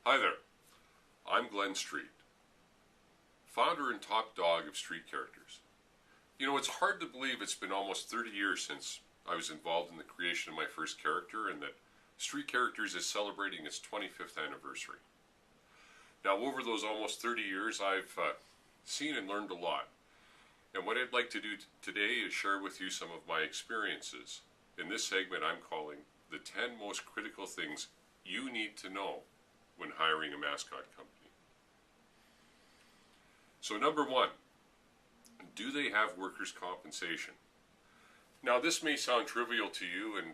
Hi there, I'm Glenn Street, founder and top dog of Street Characters. You know, it's hard to believe it's been almost 30 years since I was involved in the creation of my first character, and that Street Characters is celebrating its 25th anniversary. Now, over those almost 30 years, I've seen and learned a lot. And what I'd like to do today is share with you some of my experiences. In this segment, I'm calling the 10 most critical things you need to know when hiring a mascot company. So number one, do they have workers' compensation? Now, this may sound trivial to you and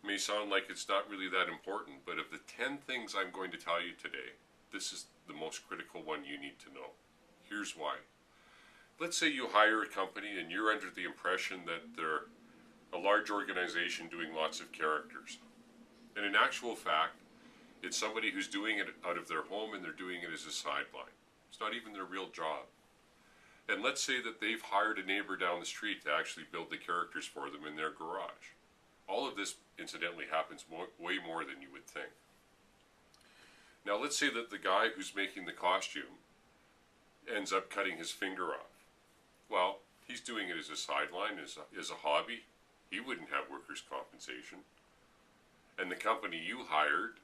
may sound like it's not really that important, but of the 10 things I'm going to tell you today, this is the most critical one you need to know. Here's why. Let's say you hire a company and you're under the impression that they're a large organization doing lots of characters. And in actual fact, it's somebody who's doing it out of their home and they're doing it as a sideline. It's not even their real job. And let's say that they've hired a neighbor down the street to actually build the characters for them in their garage. All of this, incidentally, happens way more than you would think. Now, let's say that the guy who's making the costume ends up cutting his finger off. Well, he's doing it as a sideline, as a hobby. He wouldn't have workers' compensation. And the company you hired,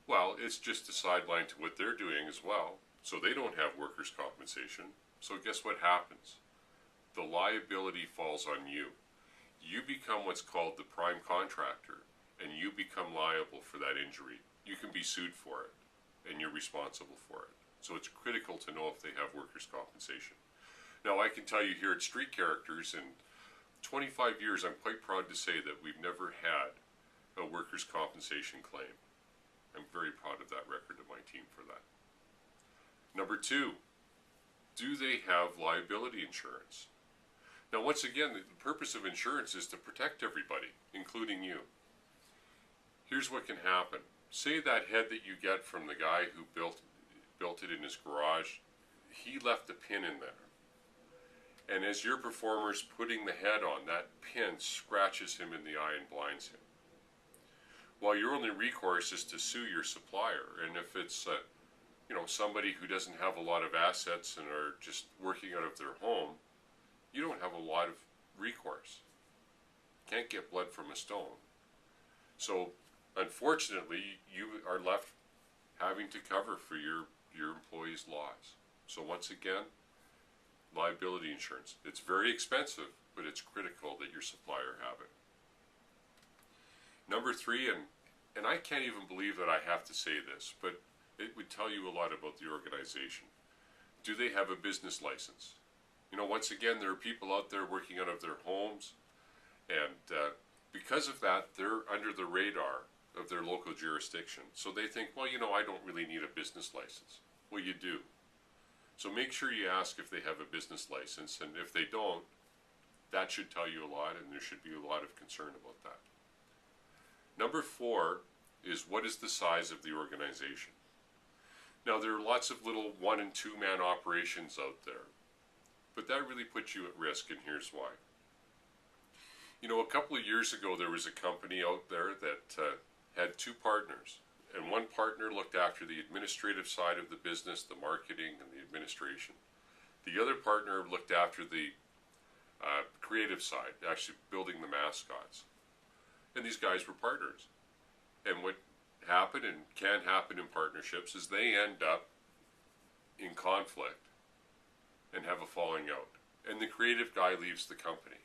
well, it's just a sideline to what they're doing as well, so they don't have workers' compensation. So guess what happens? The liability falls on you. You become what's called the prime contractor, and you become liable for that injury. You can be sued for it, and you're responsible for it. So it's critical to know if they have workers' compensation. Now, I can tell you here at Street Characters, in 25 years, I'm quite proud to say that we've never had a workers' compensation claim. I'm very proud of that record of my team for that. Number two, do they have liability insurance? Now, once again, the purpose of insurance is to protect everybody, including you. Here's what can happen. Say that head that you get from the guy who built it in his garage, he left a pin in there. And as your performer's putting the head on, that pin scratches him in the eye and blinds him. Well, your only recourse is to sue your supplier. And if it's somebody who doesn't have a lot of assets and are just working out of their home, you don't have a lot of recourse. Can't get blood from a stone. So, unfortunately, you are left having to cover for your employees' loss. So once again, liability insurance. It's very expensive, but it's critical that your supplier have it. Number three, and I can't even believe that I have to say this, but it would tell you a lot about the organization. Do they have a business license? You know, once again, there are people out there working out of their homes, and because of that, they're under the radar of their local jurisdiction. So they think, well, I don't really need a business license. Well, you do. So make sure you ask if they have a business license, and if they don't, that should tell you a lot, and there should be a lot of concern about that. Number four is, what is the size of the organization? Now, there are lots of little 1- and 2-man operations out there, but that really puts you at risk, and here's why. A couple of years ago, there was a company out there that had 2 partners, and one partner looked after the administrative side of the business, the marketing and the administration. The other partner looked after the creative side, actually building the mascots. And these guys were partners. And what happened, and can happen in partnerships, is they end up in conflict and have a falling out. And the creative guy leaves the company.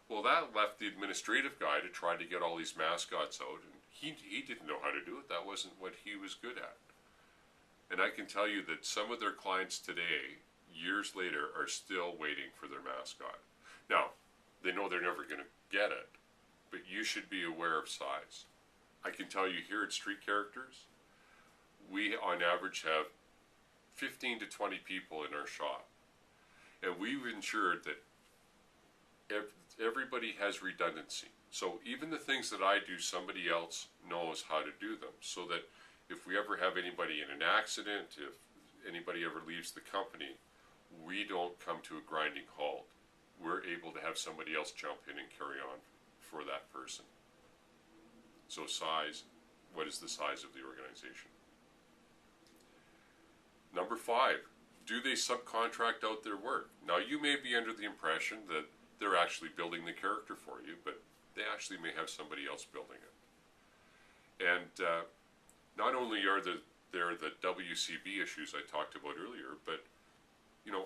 Well, that left the administrative guy to try to get all these mascots out, and he didn't know how to do it. That wasn't what he was good at. And I can tell you that some of their clients today, years later, are still waiting for their mascot. Now, they know they're never going to get it, but you should be aware of size. I can tell you here at Street Characters, we on average have 15 to 20 people in our shop. And we've ensured that everybody has redundancy. So even the things that I do, somebody else knows how to do them. So that if we ever have anybody in an accident, if anybody ever leaves the company, we don't come to a grinding halt. We're able to have somebody else jump in and carry on for that person. So size, what is the size of the organization? Number 5, do they subcontract out their work? Now, you may be under the impression that they're actually building the character for you, but they actually may have somebody else building it. And not only are there the WCB issues I talked about earlier, but you know,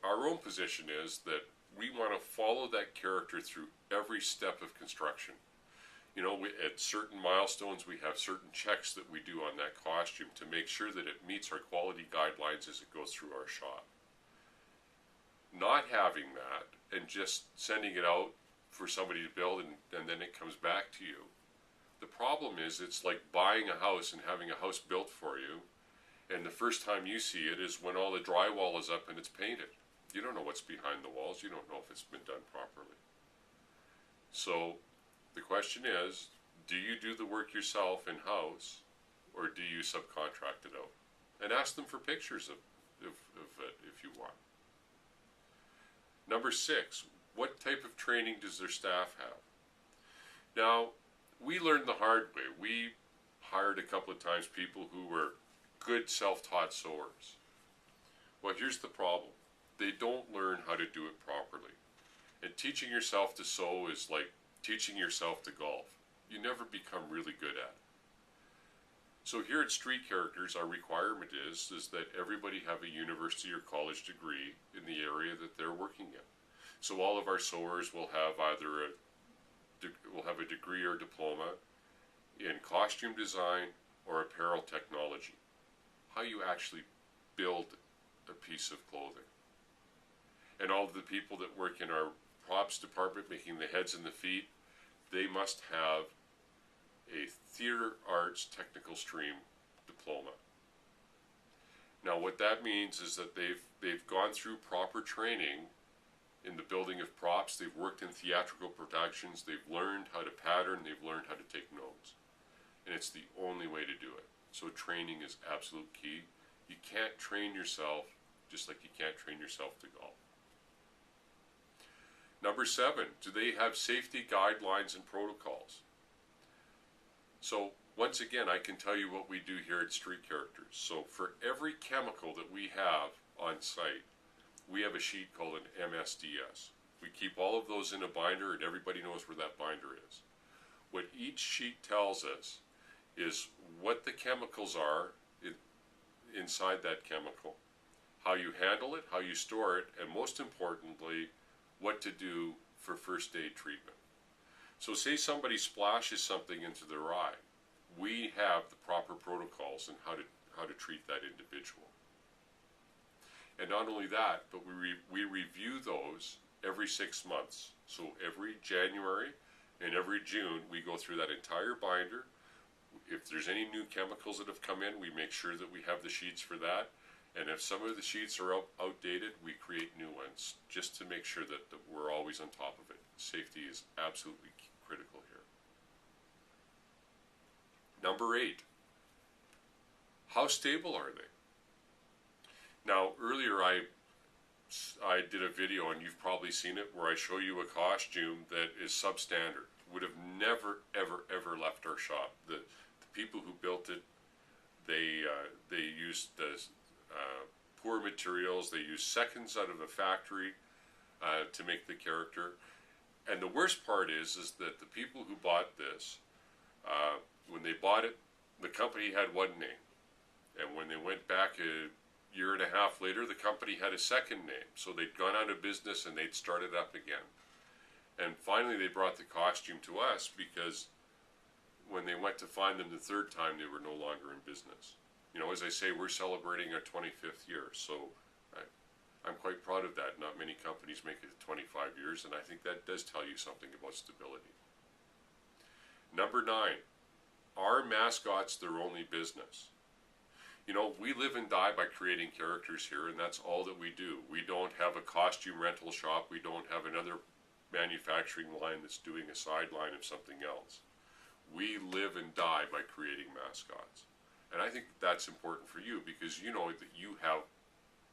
our own position is that we want to follow that character through every step of construction. You know, at certain milestones, we have certain checks that we do on that costume to make sure that it meets our quality guidelines as it goes through our shop. Not having that and just sending it out for somebody to build and then it comes back to you. The problem is it's like buying a house and having a house built for you, and the first time you see it is when all the drywall is up and it's painted. You don't know what's behind the walls. You don't know if it's been done properly. So the question is, do you do the work yourself in-house, or do you subcontract it out? And ask them for pictures of it if you want. Number 6, what type of training does their staff have? Now, we learned the hard way. We hired a couple of times people who were good self-taught sewers. Well, here's the problem. They don't learn how to do it properly. And teaching yourself to sew is like teaching yourself to golf. You never become really good at it. So here at Street Characters, our requirement is that everybody have a university or college degree in the area that they're working in. So all of our sewers will have either a degree or diploma in costume design or apparel technology. How you actually build a piece of clothing. And all of the people that work in our props department, making the heads and the feet, they must have a theater arts technical stream diploma. Now what that means is that they've gone through proper training in the building of props, they've worked in theatrical productions, they've learned how to pattern, they've learned how to take notes. And it's the only way to do it. So training is absolute key. You can't train yourself just like you can't train yourself to golf. Number 7, do they have safety guidelines and protocols? So once again, I can tell you what we do here at Street Characters. So for every chemical that we have on site, we have a sheet called an MSDS. We keep all of those in a binder and everybody knows where that binder is. What each sheet tells us is what the chemicals are inside that chemical, how you handle it, how you store it, and most importantly, what to do for first aid treatment. So say somebody splashes something into their eye. We have the proper protocols in how to treat that individual. And not only that, but we review those every 6 months. So every January and every June, we go through that entire binder. If there's any new chemicals that have come in, we make sure that we have the sheets for that. And if some of the sheets are outdated, we create new ones just to make sure that we're always on top of it. Safety is absolutely critical here. Number 8, how stable are they? Now, earlier I did a video, and you've probably seen it, where I show you a costume that is substandard. Would have never, ever, ever left our shop. The people who built it, they used poor materials. They used seconds out of a factory to make the character. And the worst part is that the people who bought this, when they bought it, the company had one name. And when they went back a year and a half later, the company had a second name. So they'd gone out of business and they'd started up again. And finally they brought the costume to us because when they went to find them the third time, they were no longer in business. You know, as I say, we're celebrating our 25th year, so I'm quite proud of that. Not many companies make it 25 years, and I think that does tell you something about stability. Number 9, are mascots their only business? You know, we live and die by creating characters here, and that's all that we do. We don't have a costume rental shop. We don't have another manufacturing line that's doing a sideline of something else. We live and die by creating mascots. And I think that's important for you because you know that you have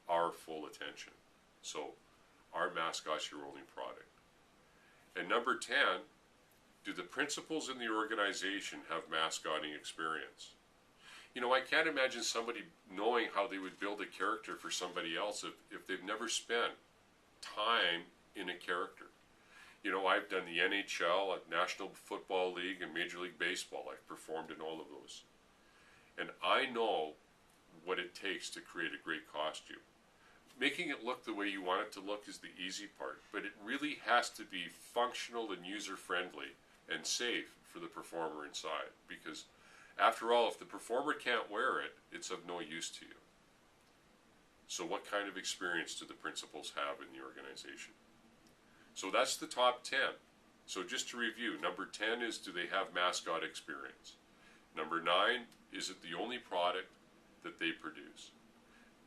our full attention. So our mascot's your only product. And number 10, do the principals in the organization have mascotting experience? You know, I can't imagine somebody knowing how they would build a character for somebody else if they've never spent time in a character. You know, I've done the NHL, National Football League, and Major League Baseball. I've performed in all of those. And I know what it takes to create a great costume. Making it look the way you want it to look is the easy part, but it really has to be functional and user-friendly and safe for the performer inside. Because, after all, if the performer can't wear it, it's of no use to you. So what kind of experience do the principals have in the organization? So that's the top 10. So just to review, number 10 is, do they have mascot experience? Number 9, is it the only product that they produce?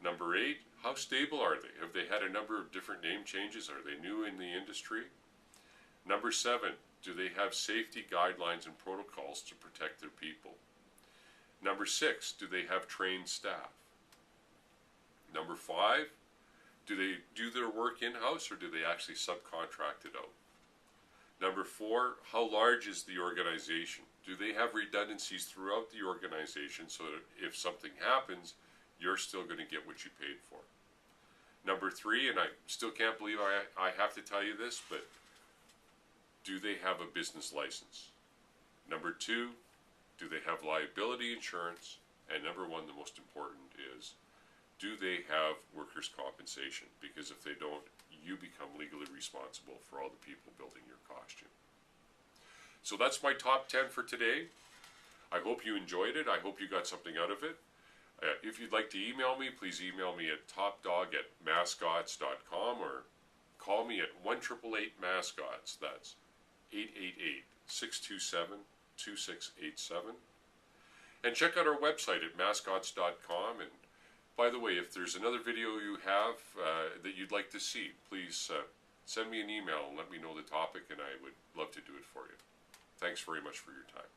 Number 8, how stable are they? Have they had a number of different name changes? Are they new in the industry? Number 7, do they have safety guidelines and protocols to protect their people? Number 6, do they have trained staff? Number 5, do they do their work in-house or do they actually subcontract it out? Number 4, how large is the organization? Do they have redundancies throughout the organization so that if something happens, you're still going to get what you paid for? Number 3, and I still can't believe I have to tell you this, but do they have a business license? Number 2, do they have liability insurance? And number 1, the most important is, do they have workers' compensation? Because if they don't, you become legally responsible for all the people building your costume. So that's my top 10 for today. I hope you enjoyed it. I hope you got something out of it. If you'd like to email me, please email me at topdog@mascots.com or call me at 1-888-MASCOTS. That's 888-627-2687. And check out our website at mascots.com. And by the way, if there's another video you have that you'd like to see, please send me an email and let me know the topic, and I would love to do it for you. Thanks very much for your time.